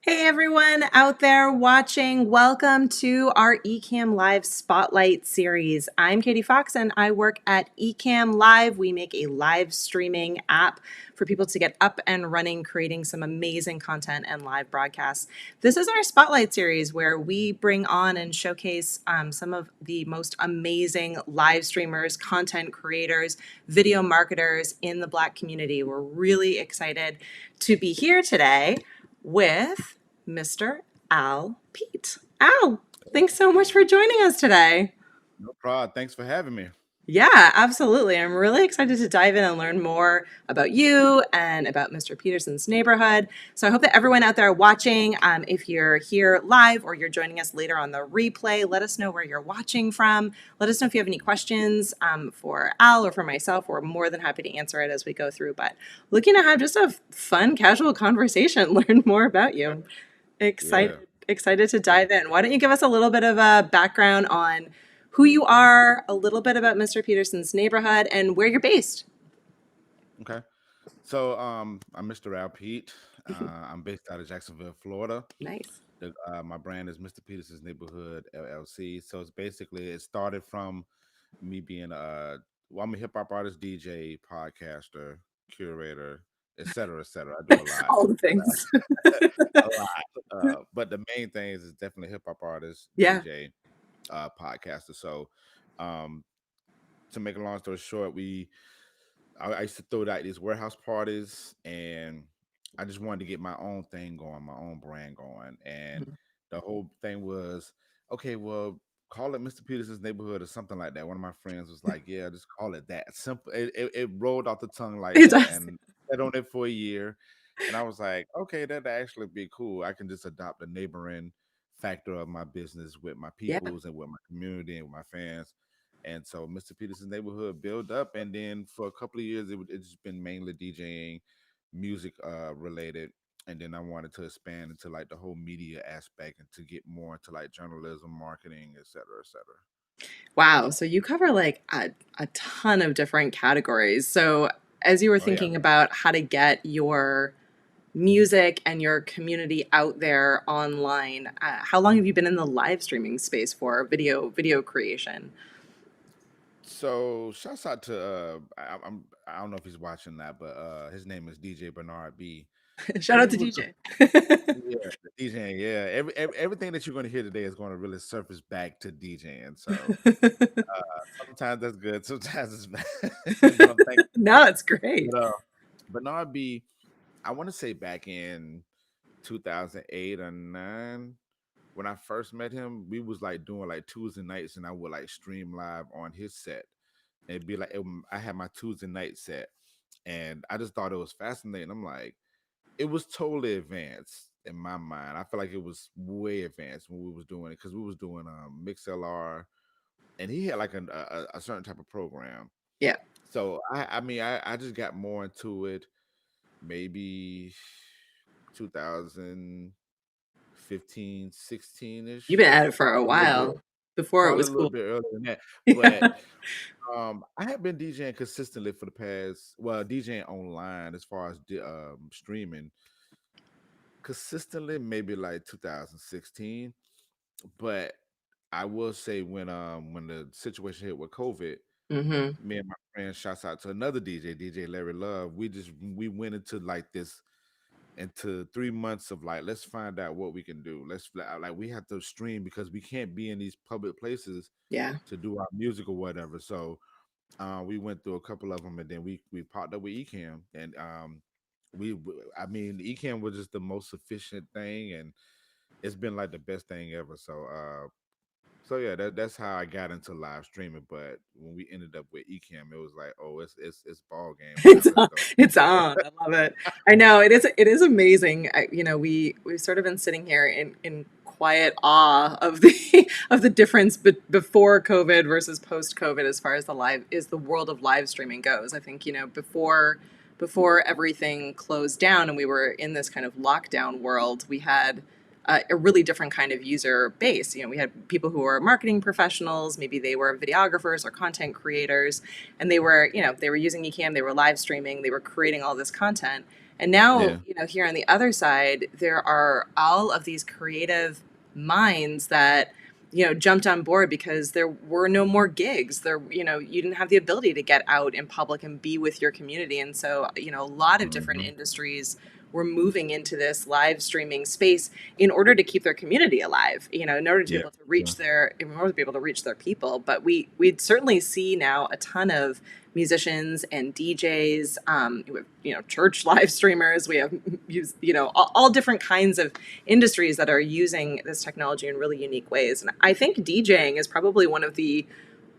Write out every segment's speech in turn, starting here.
Hey everyone out there watching, welcome to our Ecamm Live Spotlight series. I'm Katie Fox and I work at Ecamm Live. We make a live streaming app for people to get up and running, creating some amazing content and live broadcasts. This is our Spotlight series where we bring on and showcase some of the most amazing live streamers, content creators, video marketers in the Black community. We're really excited to be here today with Mr. Al Pete. Al, thanks so much for joining us today. No problem. Thanks for having me. Yeah, absolutely. I'm really excited to dive in and learn more about you and about Mr. Peterson's neighborhood. So I hope that everyone out there watching, if you're here live or you're joining us later on the replay, let us know where you're watching from. Let us know if you have any questions for Al or for myself. We're more than happy to answer it as we go through. But looking to have just a fun, casual conversation, learn more about you. Yeah. Excited to dive in. Why don't you give us a little bit of a background on who you are, a little bit about Mr. Peterson's neighborhood, and where you're based? Okay. So I'm Mr. Al Pete. I'm based out of Jacksonville, Florida. Nice. My brand is Mr. Peterson's Neighborhood LLC. So it's basically it started from me being I'm a hip hop artist, DJ, podcaster, curator, et cetera. I do a lot. All the But, things. a lot. But the main thing is definitely hip hop artist, Yeah. DJ, podcaster. So um to make a long story short, I used to throw out these warehouse parties, and I just wanted to get my own thing going, my own brand going, and the whole thing was okay. Well, call it Mr. Peterson's Neighborhood or something like that. One of my friends was like, "Yeah, just call it that." Simple. It rolled off the tongue like It that, does. and I on it for a year, and I was like, "Okay, that'd actually be cool. I can just adopt the neighboring factor of my business with my Yeah. peoples and with my community and with my fans." And so Mr. Peterson's neighborhood built up, and then for a couple of years, it's just been mainly DJing, music related, and then I wanted to expand into like the whole media aspect and to get more into like journalism, marketing, et cetera, et cetera. Wow. So you cover like a ton of different categories. So as you were Oh yeah. thinking about how to get your music and your community out there online, how long have you been in the live streaming space for video creation? So shouts out to I don't know if he's watching that, but his name is DJ Bernard B. Shout out He to was the DJ. Yeah, the DJing. Yeah, everything that you're going to hear today is going to really surface back to DJing. So sometimes that's good, sometimes it's bad. But I'm thankful No, for it. it's great. Bernard B, I want to say back in 2008 or 9 when I first met him, we was like doing like Tuesday nights, and I would like stream live on his set. It'd be like I had my Tuesday night set, and I just thought it was fascinating. I'm like, it was totally advanced in my mind. I feel like it was way advanced when we was doing it because we was doing MixLR, and he had like a certain type of program. Yeah. So I just got more into it maybe 2015, 16 You've ish, been at it for a probably a little bit, while before it probably was a little cool. bit earlier than that. Yeah. But I have been DJing consistently for the past, well, DJing online as far as streaming consistently, maybe like 2016. But I will say when the situation hit with COVID, Hmm. me and my friend, shouts out to another DJ Larry Love. We went into like this into 3 months of like, let's find out what we can do. Like we have to stream because we can't be in these public places Yeah. to do our music or whatever. So we went through a couple of them, and then we partnered up with Ecamm, and I mean, Ecamm was just the most efficient thing, and it's been like the best thing ever. So yeah, that's how I got into live streaming. But when we ended up with Ecamm, it was like, oh, it's ball game now. It's Let's on. go. It's on. I love it. I know it is amazing. We've sort of been sitting here in quiet awe of the of the difference before COVID versus post COVID as far as the world of live streaming goes. I think, before everything closed down and we were in this kind of lockdown world, we had a really different kind of user base. We had people who were marketing professionals, maybe they were videographers or content creators, and they were using Ecamm, they were live streaming, they were creating all this content. And now, Yeah. here on the other side, there are all of these creative minds that, jumped on board because there were no more gigs. There, you didn't have the ability to get out in public and be with your community. And so, a lot of different Hmm. industries were moving into this live streaming space in order to keep their community alive, in order to be Yeah. able to reach their people. But we'd certainly see now a ton of musicians and DJs. We have, church live streamers. We have all different kinds of industries that are using this technology in really unique ways. And I think DJing is probably one of the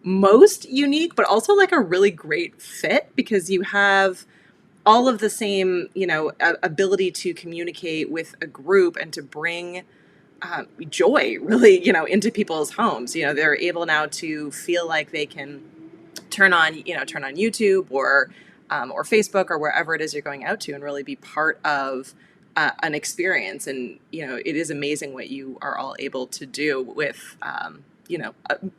most unique, but also like a really great fit because you have all of the same, ability to communicate with a group and to bring joy really, into people's homes. They're able now to feel like they can turn on YouTube or Facebook or wherever it is you're going out to and really be part of an experience. And, it is amazing what you are all able to do with,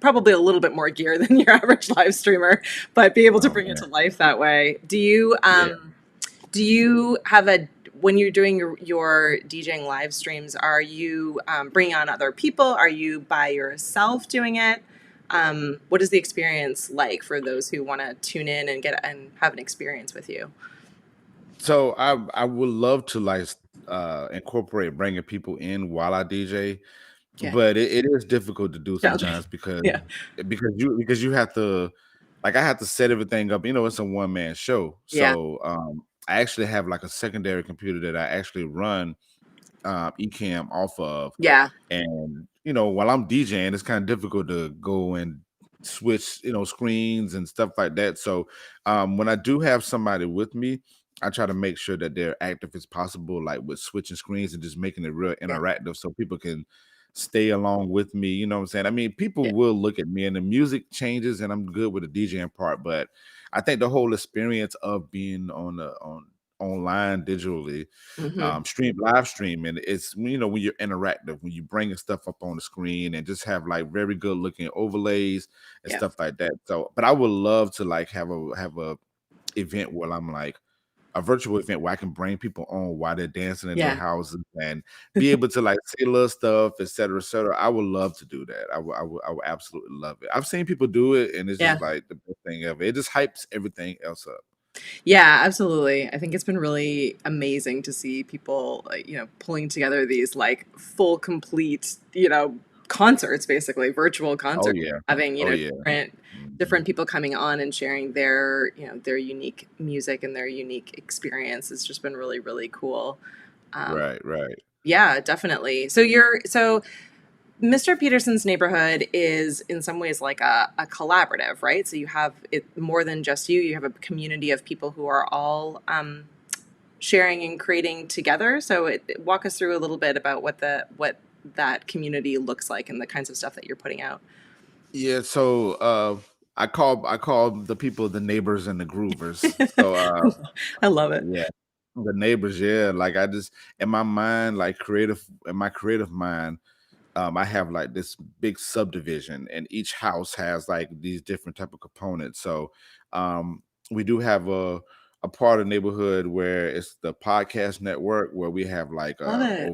probably a little bit more gear than your average live streamer, but be able to Oh bring it man. to life that way. Do you have when you're doing your DJing live streams, are you bringing on other people? Are you by yourself doing it? What is the experience like for those who want to tune in and get and have an experience with you? So I would love to like incorporate bringing people in while I DJ, Yeah. but it is difficult to do Challenging. sometimes because Yeah. you have to, like, I have to set everything up. It's a one man show, Yeah. so I actually have like a secondary computer that I actually run Ecamm off of. Yeah. And while I'm DJing, it's kind of difficult to go and switch, screens and stuff like that. So when I do have somebody with me, I try to make sure that they're active as possible, like with switching screens and just making it real Yeah. interactive so people can stay along with me. You know what I'm saying? I mean, Yeah. people will look at me and the music changes and I'm good with the DJing part, but I think the whole experience of being on online digitally, Hmm. stream live stream, and it's when you're interactive, when you bringing stuff up on the screen and just have like very good looking overlays and Yeah. stuff like that. So but I would love to like have a event where I'm like a virtual event where I can bring people on while they're dancing in their Yeah. houses and be able to like say little stuff, et cetera, et cetera. I would love to do that. I would absolutely love it. I've seen people do it and it's Yeah. just like the best thing ever. It just hypes everything else up. Yeah, absolutely. I think it's been really amazing to see people, pulling together these like full, complete, concerts, basically virtual Oh concerts, yeah. having, Oh yeah. different Mhm. people coming on and sharing their, their unique music and their unique experience. It's just been really, really cool. Um, Right, right. yeah, definitely. So Mr. Peterson's neighborhood is in some ways like a collaborative, right? So you have it more than just you. You have a community of people who are all sharing and creating together. So walk us through a little bit about what that community looks like and the kinds of stuff that you're putting out. Yeah, so I call the people the neighbors and the groovers. So I love it. yeah, the neighbors, yeah. Like I just in my mind, like creative in my creative mind, I have like this big subdivision, and each house has like these different type of components. So we do have a part of the neighborhood where it's the podcast network where we have like Love it.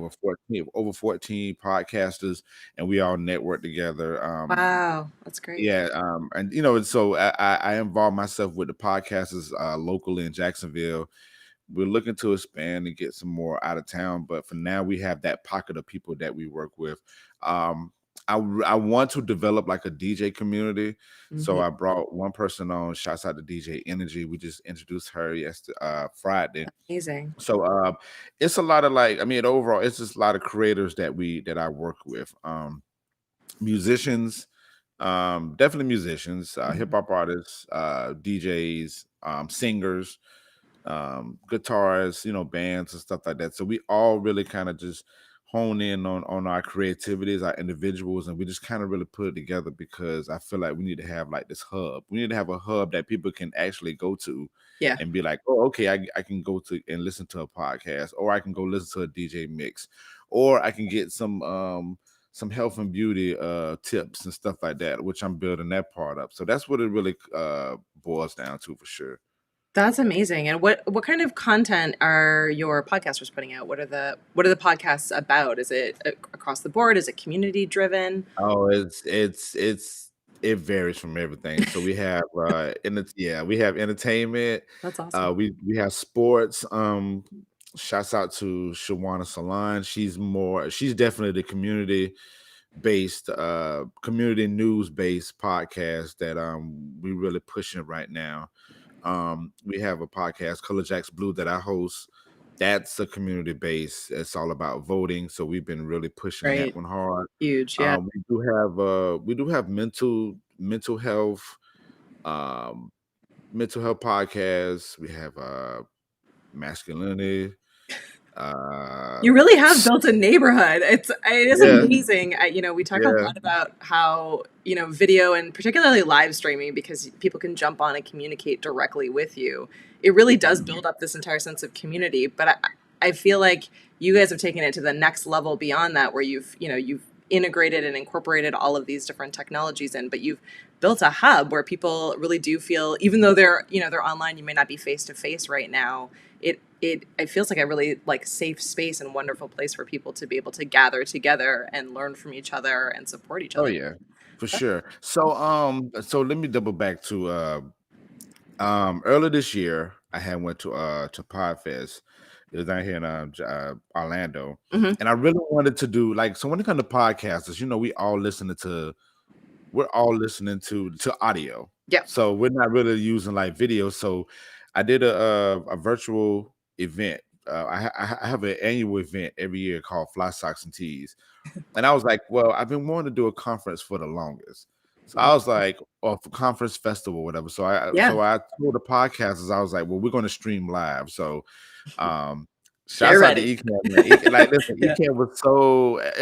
over 14 podcasters and we all network together. Wow, that's great. Yeah, and and so I involve myself with the podcasters locally in Jacksonville. We're looking to expand and get some more out of town, but for now we have that pocket of people that we work with. Um, I want to develop like a DJ community, so Hmm. I brought one person on. Shouts out to DJ Energy. We just introduced her yesterday, Friday. Amazing. So it's a lot of like, I mean, overall, it's just a lot of creators that I work with. Musicians, definitely musicians, hip Mhm. hop artists, DJs, singers, guitarists, bands and stuff like that. So we all really kind of just hone in on our creativity as our individuals, and we just kind of really put it together because I feel like we need to have like this hub. We need to have a hub that people can actually go to Yeah. and be like, oh, okay, I can go to and listen to a podcast, or I can go listen to a DJ mix, or I can get some health and beauty tips and stuff like that, which I'm building that part up. So that's what it really boils down to for sure. That's amazing. And what kind of content are your podcasters putting out? What are the podcasts about? Is it across the board? Is it community driven? Oh, it varies from everything. So we have we have entertainment, That's awesome. we have sports. Shouts out to Shawana Salon. She's definitely the community news based podcast that we really pushing right now. We have a podcast, Color Jacks Blue, that I host. That's a community base. It's all about voting. So we've been really pushing that Right. one hard. Huge. Yeah. We do have um mental health podcasts. We have masculinity. Uh You really have built a neighborhood. It is yeah, amazing. We talk a yeah. lot about how, video and particularly live streaming, because people can jump on and communicate directly with you. It really does Mhm. build up this entire sense of community. But I feel like you guys have taken it to the next level beyond that, where you've integrated and incorporated all of these different technologies in, but you've built a hub where people really do feel, even though they're online, you may not be face to face right now. It feels like a really like safe space and wonderful place for people to be able to gather together and learn from each other and support each Oh other. yeah, for That's sure. So let me double back to earlier this year, I had went to Podfest. It was down here in Orlando, hmm and I really wanted to do like so. When it comes to podcasters, we're all listening to audio, yeah. so we're not really using like video. So I did a virtual event. I have an annual event every year called Fly Socks and Tees, and I was like, well, I've been wanting to do a conference for the longest. So I was like, or for conference festival, whatever. Yeah. So I told the podcasters, I was like, well, we're going to stream live. So um Get shouts out to ready. Ecamm, man. Like listen, Yeah. Ecamm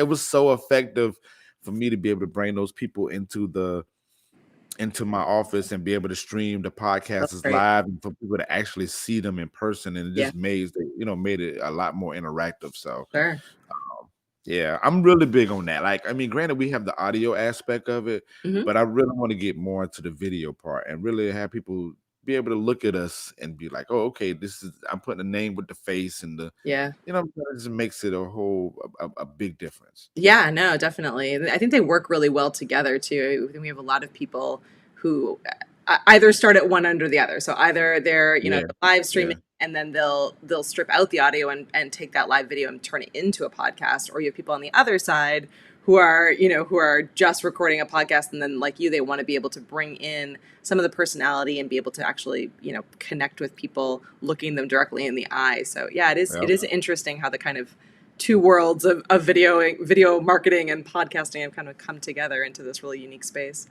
was so effective for me to be able to bring those people into my office and be able to stream the That's podcasts great. live and for people to actually see them in person. And it Yeah. just made it a lot more interactive. So Sure. yeah, I'm really big on that. Like, I mean, granted, we have the audio aspect of it, hmm but I really want to get more into the video part and really have people be able to look at us and be like, "Oh, okay, I'm putting a name with the face and Yeah. it just makes it a big difference." Yeah, no, definitely. And I think they work really well together too. I think we have a lot of people who either start at one end or the other. So either they're, Yeah, live yeah, streaming and then they'll strip out the audio and take that live video and turn it into a podcast. Or you have people on the other side who are just recording a podcast, and then like you, they want to be able to bring in some of the personality and be able to actually, connect with people looking them directly in the eye. So yeah, it is yeah. it is interesting how the kind of two worlds of video marketing and podcasting have kind of come together into this really unique space.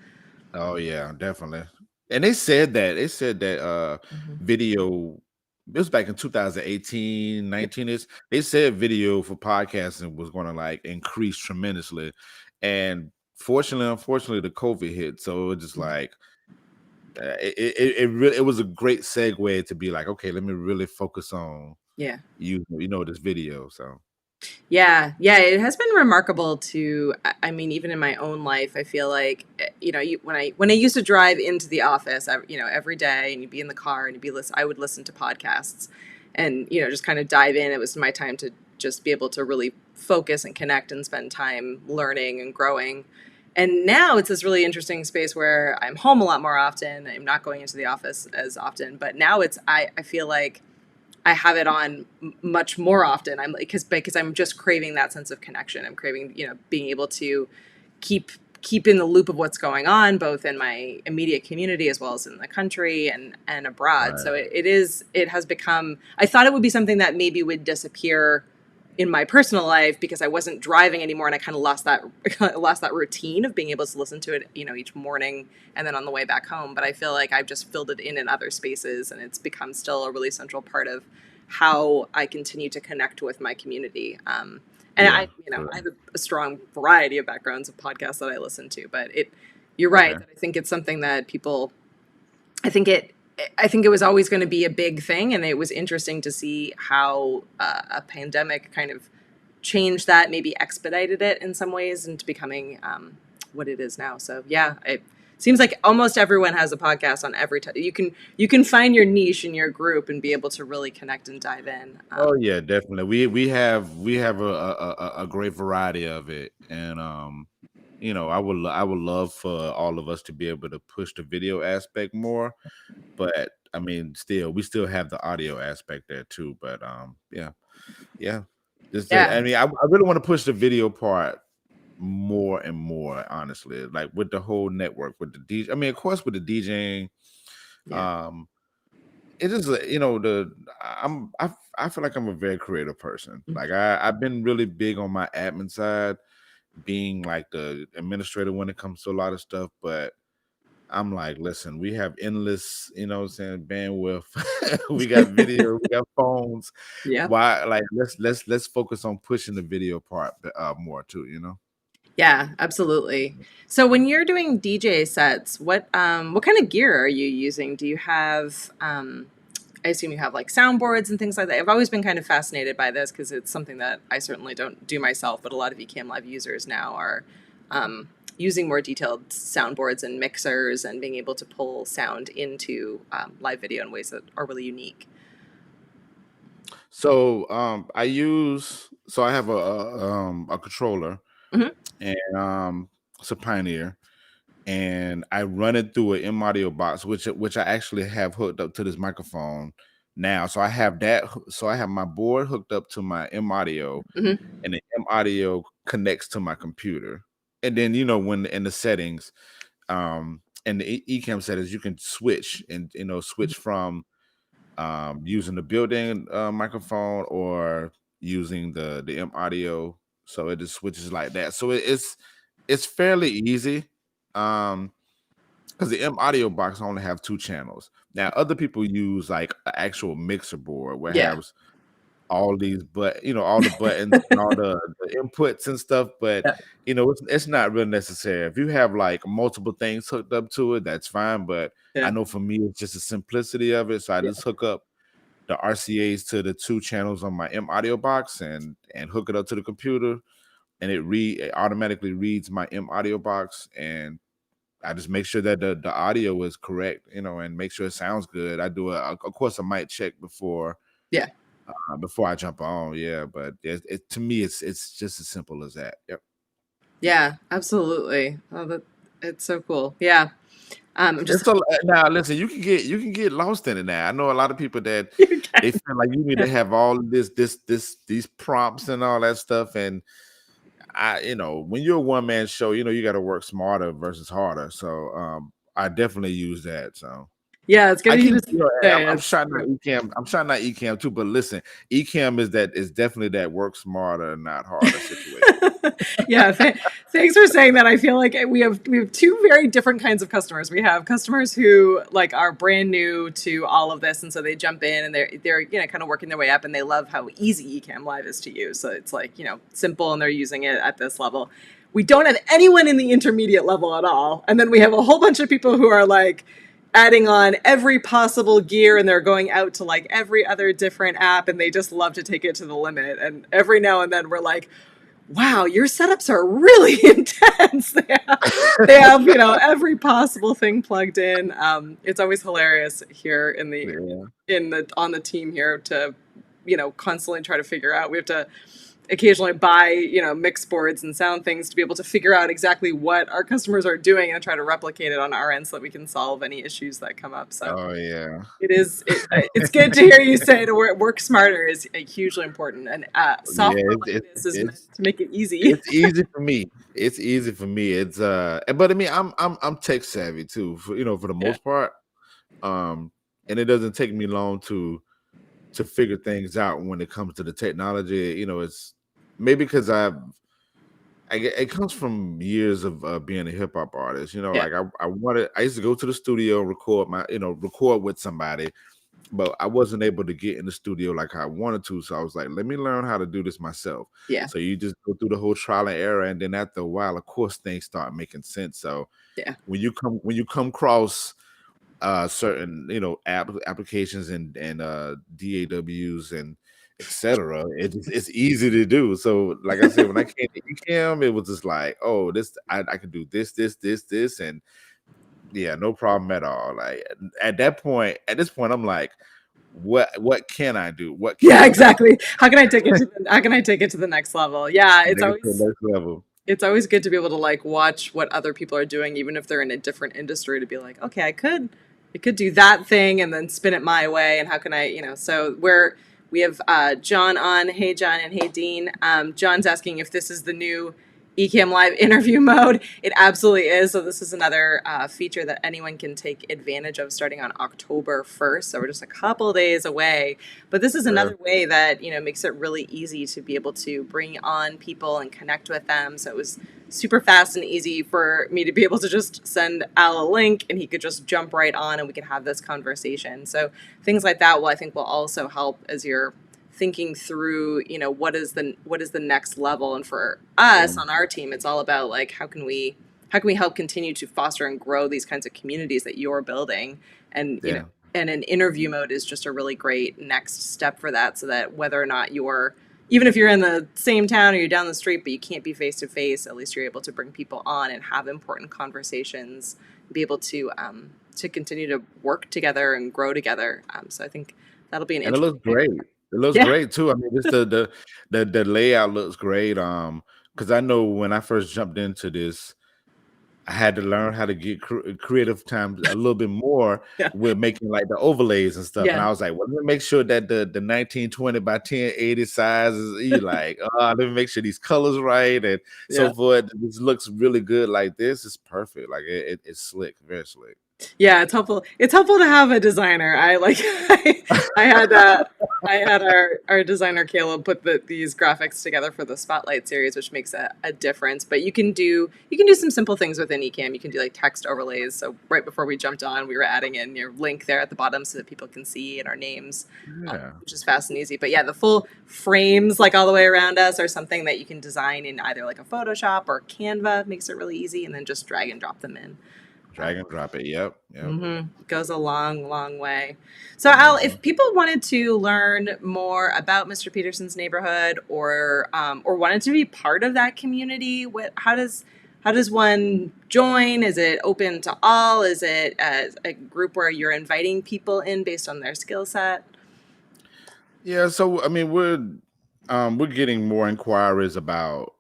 Oh yeah, definitely. And they said that hmm video this was back in 2018, Yeah. 19 is they said video for podcasting was going to like increase tremendously. And unfortunately the COVID hit, so it just Mhm. like it really it was a great segue to be like, okay, let me really focus on Yeah. this video. So Yeah, yeah, it has been remarkable to. I mean, even in my own life, I feel like when I used to drive into the office, every day, and you'd be in the car and I would listen to podcasts, and just kind of dive in. It was my time to just be able to really focus and connect and spend time learning and growing. And now it's this really interesting space where I'm home a lot more often. I'm not going into the office as often, but now I feel like I have it on much more often. I'm like, because I'm just craving that sense of connection. I'm craving, being able to keep keep in the loop of what's going on, both in my immediate community as well as in the country and abroad. right, So it has become. I thought it would be something that maybe would disappear in my personal life because I wasn't driving anymore, and I kind of lost that lost that routine of being able to listen to it, each morning and then on the way back home. But I feel like I've just filled it in other spaces, and it's become still a really central part of how I continue to connect with my community. And yeah, I have a strong variety of backgrounds of podcasts that I listen to, but you're right okay, that I think it's something that people, I think it, I think it was always going to be a big thing, and it was interesting to see how a pandemic kind of changed that, maybe expedited it in some ways into becoming what it is now. So yeah, seems like almost everyone has a podcast on every you can find your niche in your group and be able to really connect and dive in. Oh yeah, definitely. We have a great variety of it, and I would love for all of us to be able to push the video aspect more, but I mean, still we still have the audio aspect there too. But yeah, yeah. Just Yeah, I mean, I really want to push the video part more and more, honestly. Like with the whole network, with the DJ. I mean, of course, with the DJing, yeah. um, it is I feel like I'm a very creative person. Like I've been really big on my admin side, being like the administrator when it comes to a lot of stuff, but I'm like, listen, we have endless, what I'm saying, bandwidth. We got video, we got phones. Yeah. Why, like, let's focus on pushing the video part more too. Yeah, absolutely. So when you're doing DJ sets, what kind of gear are you using? Do you have I assume you have like soundboards and things like that. I've always been kind of fascinated by this because it's something that I certainly don't do myself, but a lot of Ecamm Live users now are using more detailed soundboards and mixers and being able to pull sound into live video in ways that are really unique. So I have a controller, Hmm. and it's a Pioneer, and I run it through an M audio box, which I actually have hooked up to this microphone now. So I have so I have my board hooked up to my M audio, Hmm. and the M audio connects to my computer. And then when in the settings, and the Ecamm settings, you can switch and switch from using the built-in microphone or using the M audio. So it just switches like that. So it's fairly easy. Because the M audio box only have two channels. Now other people use like an actual mixer board where it Yeah. has all these, but all the buttons and all the inputs and stuff, but Yeah. it's not real necessary. If you have like multiple things hooked up to it, that's fine. But I Yeah. know for me, it's just the simplicity of it. So I Yeah. just hook up the RCAs to the two channels on my M audio box and hook it up to the computer, and it automatically reads my M audio box, and I just make sure that the audio is correct, and make sure it sounds good. I do of course a mic check Yeah. before I jump on, yeah. But to me, it's just as simple as that. Yep. Yeah, absolutely. Oh, that it's so cool. Yeah. I'm just It's a now. Listen, you can get lost in it now. I know a lot of people that you they can. feel like you need Yeah. to have all of these prompts and all that stuff, and when you're a one man show, you got to work smarter versus harder. So I definitely use that. So Yeah, it's I good of you keep, to say. I'm It's shouting out Ecamm. I'm shouting out Ecamm too. But listen, Ecamm is definitely that work smarter, not harder situation. yeah, thanks for saying that. I feel like we have two very different kinds of customers. We have customers who like are brand new to all of this, and so they jump in and they're kind of working their way up, and they love how easy Ecamm Live is to use. So it's like simple, and they're using it at this level. We don't have anyone in the intermediate level at all, and then we have a whole bunch of people who are like adding on every possible gear, and they're going out to like every other different app, and they just love to take it to the limit. And every now and then we're like, wow, your setups are really intense. They have every possible thing plugged in. It's always hilarious here Yeah. in the on the team here to constantly try to figure out. We have to occasionally buy mix boards and sound things to be able to figure out exactly what our customers are doing and try to replicate it on our end so that we can solve any issues that come up. So Oh yeah. it's good to hear you say to work smarter is hugely important, and Yeah. software like this is meant It's to make it easy. it's easy for me. It's easy for me. But I mean, I'm tech savvy too. For the Yeah, most part. And it doesn't take me long to figure things out when it comes to the technology. It's maybe because it comes from years of being a hip hop artist. yeah, Like I used to go to the studio, record with somebody, but I wasn't able to get in the studio like I wanted to. So I was like, let me learn how to do this myself. yeah, So you just go through the whole trial and error, and then after a while, of course, things start making sense. So yeah, when you come across certain applications and DAWs and etc. It's easy to do. So like I said, when I came to Ecamm, it was just like, oh, this I could do this, and Yeah, no problem at all. Like at this point, I'm like, what can I do? What can Yeah, I do? exactly. How can I take it to the next level? Yeah, Take it to the next level. it's always good to be able to like watch what other people are doing, even if they're in a different industry, to be like, okay, I could do that thing and then spin it my way. And how can I, so we have John on. Hey, John, and hey, Dean. John's asking if this is the new Ecamm Live interview mode. It absolutely is. So this is another feature that anyone can take advantage of starting on October 1st. So we're just a couple days away. But this is Yeah, another way that, makes it really easy to be able to bring on people and connect with them. So it was super fast and easy for me to be able to just send Al a link and he could just jump right on and we could have this conversation. So things like that I think will also help as you're thinking through, what is the next level. And for yeah, us on our team, it's all about like how can we help continue to foster and grow these kinds of communities that you're building. And yeah. and an interview mode is just a really great next step for that, so that whether or not you're, even if you're in the same town or you're down the street but you can't be face to face, at least you're able to bring people on and have important conversations, be able to continue to work together and grow together. So I think that'll be an And it looks interesting way. great. It looks Yeah. great too. I mean, just the layout looks great. Because I know when I first jumped into this, I had to learn how to get creative time a little bit more Yeah. with making like the overlays and stuff. And Yeah. I was like, well, let me make sure that the 1920 by 1080 size is like, let me make sure these colors right and Yeah. so forth. This looks really good. Like this is perfect. Like it's slick, very slick. Yeah, it's helpful. It's helpful to have a designer. I like I had I had our designer Caleb put these graphics together for the Spotlight series, which makes a difference. But you can do some simple things within Ecamm. You can do like text overlays. So right before we jumped on, we were adding in your link there at the bottom so that people can see and our names, Yeah. which is fast and easy. But yeah, the full frames like all the way around us are something that you can design in either like a Photoshop or Canva. Makes it really easy, and then just drag and drop them in. Drag and drop it. Yep. Yep. Goes a long, long way. So, Al, Mhm. if people wanted to learn more about Mr. Peterson's neighborhood, or wanted to be part of that community, how does one join? Is it open to all? Is it a group where you're inviting people in based on their skill set? Yeah, so I mean we're getting more inquiries about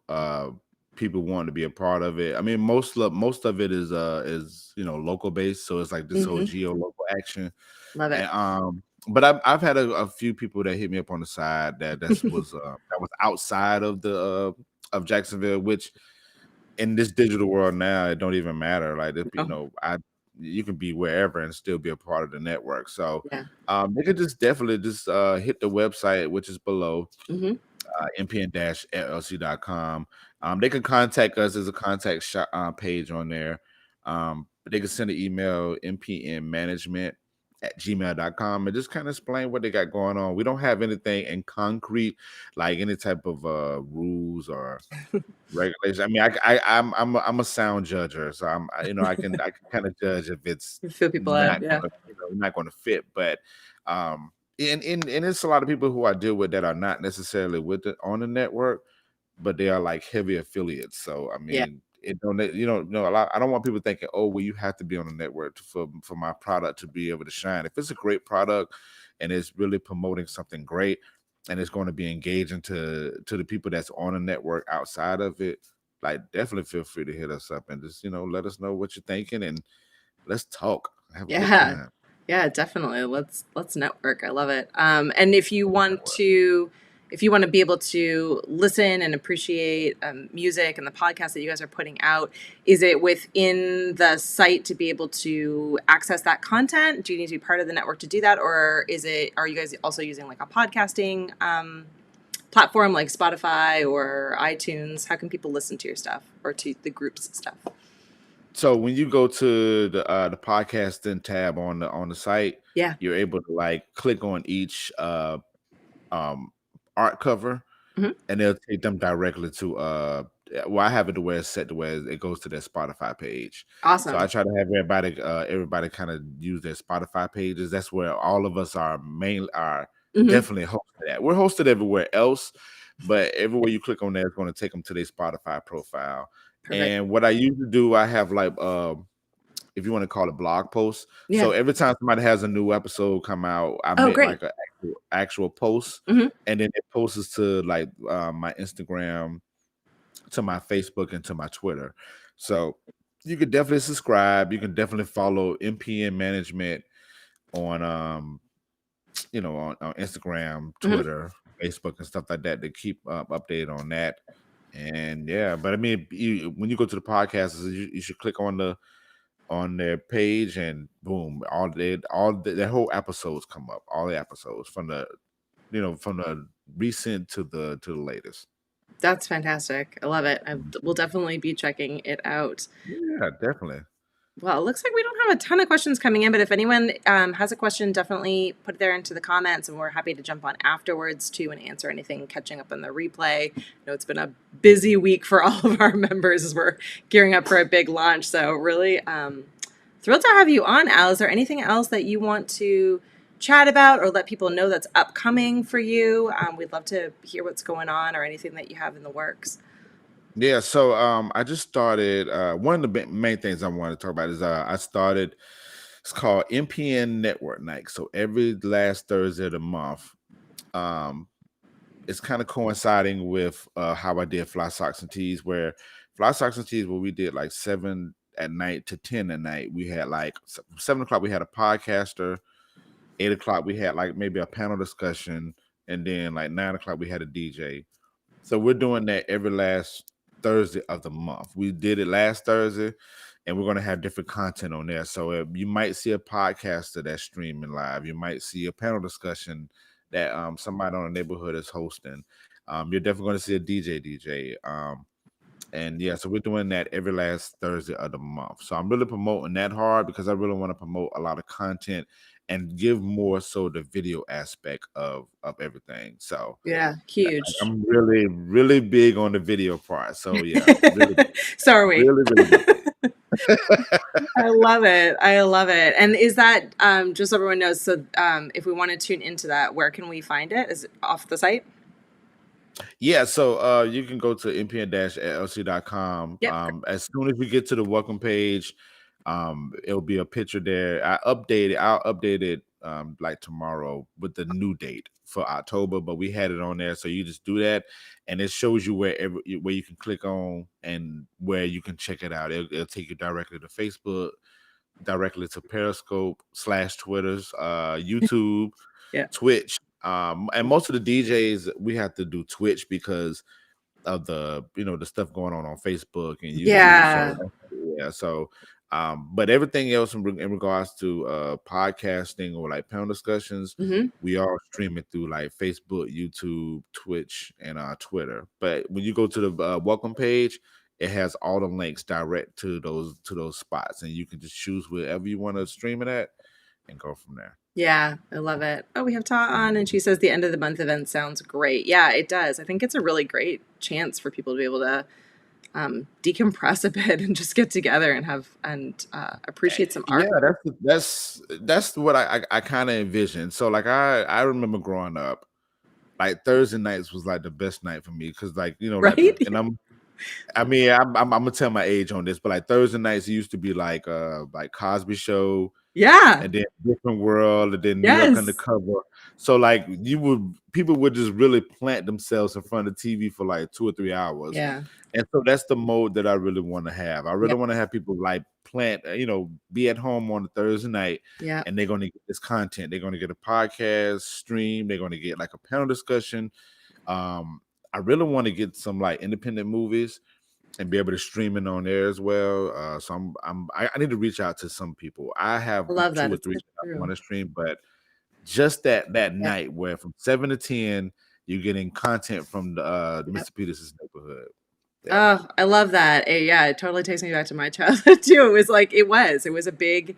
people wanting to be a part of it. I mean most of it is local based, so it's like this whole Mm-hmm. geo local action. Love it. And but I've had a few people that hit me up on the side that was outside of the of Jacksonville, which in this digital world now it don't even matter. Like if, Oh, I you can be wherever and still be a part of the network. So yeah. they could just definitely just hit the website, which is below, Mm-hmm. mpn-llc.com. They can contact us. There's a page on there. But they can send an email, mpnmanagement@gmail.com, and just kind of explain what they got going on. We don't have anything in concrete, like any type of rules or regulation. I mean, I'm a sound judger, so I can kind of judge if it's Fill people out. Yeah. not going to fit. But and it's a lot of people who I deal with that are not necessarily with it on the network, but they are like heavy affiliates. So I Yeah. mean, it don't a lot. I don't want people thinking, oh, well, you have to be on the network for my product to be able to shine. If it's a great product and it's really promoting something great and it's going to be engaging to the people that's on the network outside of it, like definitely feel free to hit us up and just let us know what you're thinking and let's talk, have a good Yeah. time. Yeah, definitely. Let's network. I love it. And if you want to be able to listen and appreciate music and the podcast that you guys are putting out, is it within the site to be able to access that content? Do you need to be part of the network to do that, or are you guys also using like a podcasting platform like Spotify or iTunes? How can people listen to your stuff or to the group's stuff? So when you go to the podcasting tab on the site, Yeah. you're able to like click on each um art cover Hmm. and they'll take them directly to well, I have it to where it's set to where it goes to their Spotify page. So I Awesome. try to have everybody kind of use their Spotify pages. That's where all of us are Hmm. definitely hosted at. We're hosted everywhere else, but everywhere you click on there, it's going to take them to their Spotify profile. Perfect. And what I usually do, I have like if you want to call it blog posts. Yeah. So every time somebody has a new episode come out, I Oh, make great. like a actual post, Hmm. and then it posts to like my Instagram, to my Facebook, and to my Twitter. So you could definitely subscribe. You can definitely follow MPN Management on on Instagram, Hmm. Twitter, Facebook, and stuff like that to keep updated on that. And yeah, but I mean, when you go to the podcast, you should click on their page, and boom, their whole episodes come up. All the episodes from the from the recent to the latest. That's fantastic. I love it. We'll definitely be checking it out. Yeah, definitely. Well, it looks like we don't have a ton of questions coming in, but if anyone has a question, definitely put it there into the comments, and we're happy to jump on afterwards too and answer anything catching up on the replay. I know it's been a busy week for all of our members as we're gearing up for a big launch. So really thrilled to have you on, Al. Is there anything else that you want to chat about or let people know that's upcoming for you? We'd love to hear what's going on or anything that you have in the works. Yeah, so I just started one of the main things I want to talk about is I started, it's called MPN Network Night. So every last Thursday of the month, um it's kind of coinciding with how I did Fly Socks and Tees, where Fly Socks and Tees, where we did like 7 at night to 10 at night. We had like 7 o'clock, we had a podcaster. 8 o'clock, we had like maybe a panel discussion, and then like 9 o'clock, we had a DJ. So we're doing that every last Thursday of the month. We did it last Thursday, and we're going to have different content on there. So you might see a podcaster that's streaming live. You might see a panel discussion that somebody on the neighborhood is hosting. You're definitely going to see a DJ. And yeah, so we're doing that every last Thursday of the month. So I'm really promoting that hard because I really want to promote a lot of content and give more so the video aspect of everything. So Yeah, like, huge. I'm really, really big on the video part. So yeah, really, So are we. really, really, really big. I love it. I love it. And is that just so everyone knows? So if we want to tune into that, where can we find it? Is it off the site? Yeah, so you can go to mpn-llc.com. Yep. As soon as we get to the welcome page, it'll be a picture there. I'll update it like tomorrow with the new date for October, but we had it on there. So you just do that, and it shows you where you can click on and where you can check it out. It'll take you directly to Facebook, directly to Periscope / Twitter's, YouTube, Yeah. Twitch. And most of the DJs we have to do Twitch because of the stuff going on Facebook and YouTube. So Yeah. yeah, so but everything else in regards to podcasting or like panel discussions, Hmm. we are streaming through like Facebook, YouTube, Twitch, and Twitter. But when you go to the welcome page, it has all the links direct to those spots, and you can just choose wherever you want to stream it at and go from there. Yeah, I love it. Oh, we have Ta on, and she says the end of the month event sounds great. Yeah, it does. I think it's a really great chance for people to be able to decompress a bit and just get together and have and appreciate some art. Yeah, that's what I kind of envision. So like I remember growing up, like Thursday nights was like the best night for me because like like Right? and I'm gonna tell my age on this, but like Thursday nights used to be like Cosby Show, Yeah. and then Different World, and then New York Yes. Undercover. So like people would just really plant themselves in front of TV for like 2 or 3 hours. Yeah. And so that's the mode that I really want to have. I Yeah. really want to have people like plant, be at home on a Thursday night, Yeah. and they're going to get this content. They're going to get a podcast stream. They're going to get like a panel discussion. I really want to get some like independent movies and be able to stream it on there as well. So I need to reach out to some people. I have I love two that. or It's three so that I true. want to stream, but just that Yeah. night where from 7 to 10 you're getting content from the Yeah. Mr. Peterson's neighborhood. Yeah. Oh, I love that. Yeah, it totally takes me back to my childhood too. It was like it was a big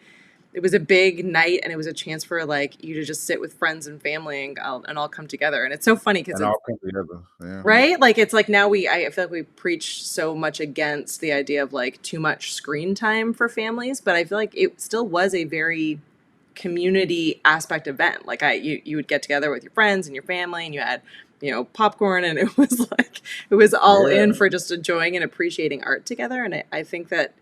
night, and it was a chance for like you to just sit with friends and family and all come together. And it's so funny because And it's all come together. Yeah. right. Like it's like now I feel like we preach so much against the idea of like too much screen time for families, but I feel like it still was a very community aspect event. Like you would get together with your friends and your family, and you had popcorn, and it was like it was all in Yeah. for just enjoying and appreciating art together. And I think that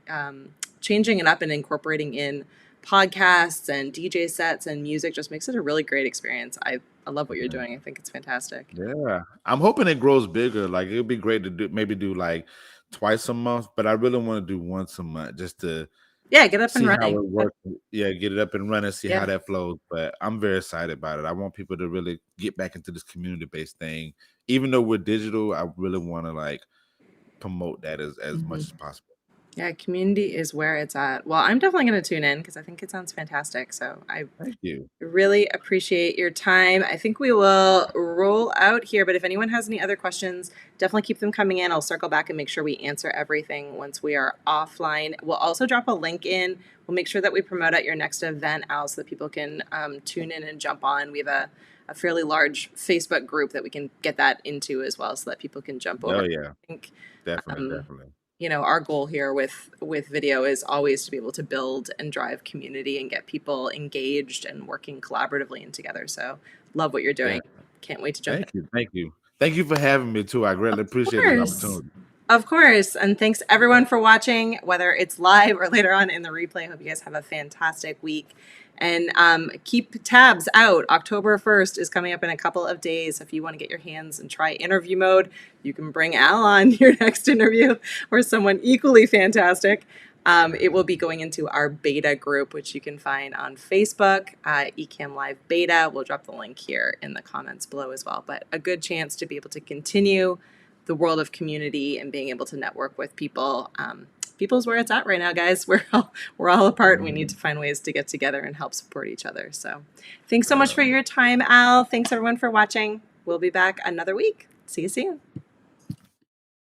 changing it up and incorporating in podcasts and DJ sets and music just makes it a really great experience. I love what you're Yeah. doing. I think it's fantastic. Yeah. I'm hoping it grows bigger. Like it'd be great to do like twice a month, but I really want to do once a month just to Yeah, get up and see how running. it works. Yeah, get it up and running, see how Yeah. that flows. But I'm very excited about it. I want people to really get back into this community based thing. Even though we're digital, I really want to like promote that as much Mhm. as possible. Yeah, community is where it's at. Well, I'm definitely going to tune in because I think it sounds fantastic. So I Thank you. really appreciate your time. I think we will roll out here, but if anyone has any other questions, definitely keep them coming in. I'll circle back and make sure we answer everything once we are offline. We'll also drop a link in. We'll make sure that we promote at your next event, Al, so that people can tune in and jump on. We have a fairly large Facebook group that we can get that into as well so that people can jump over. Oh I yeah, think definitely, um, definitely. our goal here with video is always to be able to build and drive community and get people engaged and working collaboratively and together. So love what you're Yeah. doing. Can't wait to jump in. Thank you. Thank you. Thank you for having me too. I greatly Of appreciate this course. opportunity. Of course. And thanks everyone for watching, whether it's live or later on in the replay. I hope you guys have a fantastic week. And keep tabs out. October 1st is coming up in a couple of days. If you want to get your hands and try interview mode, you can bring Al on your next interview or someone equally fantastic. It will be going into our beta group, which you can find on Facebook, Ecamm Live Beta. We'll drop the link here in the comments below as well. But a good chance to be able to continue the world of community and being able to network with people. People's where it's at right now, guys. We're all apart. And we need Mhm. to find ways to get together and help support each other. So, thanks so much for Well, your time, Al. Thanks everyone for watching. We'll be back another week. See you soon.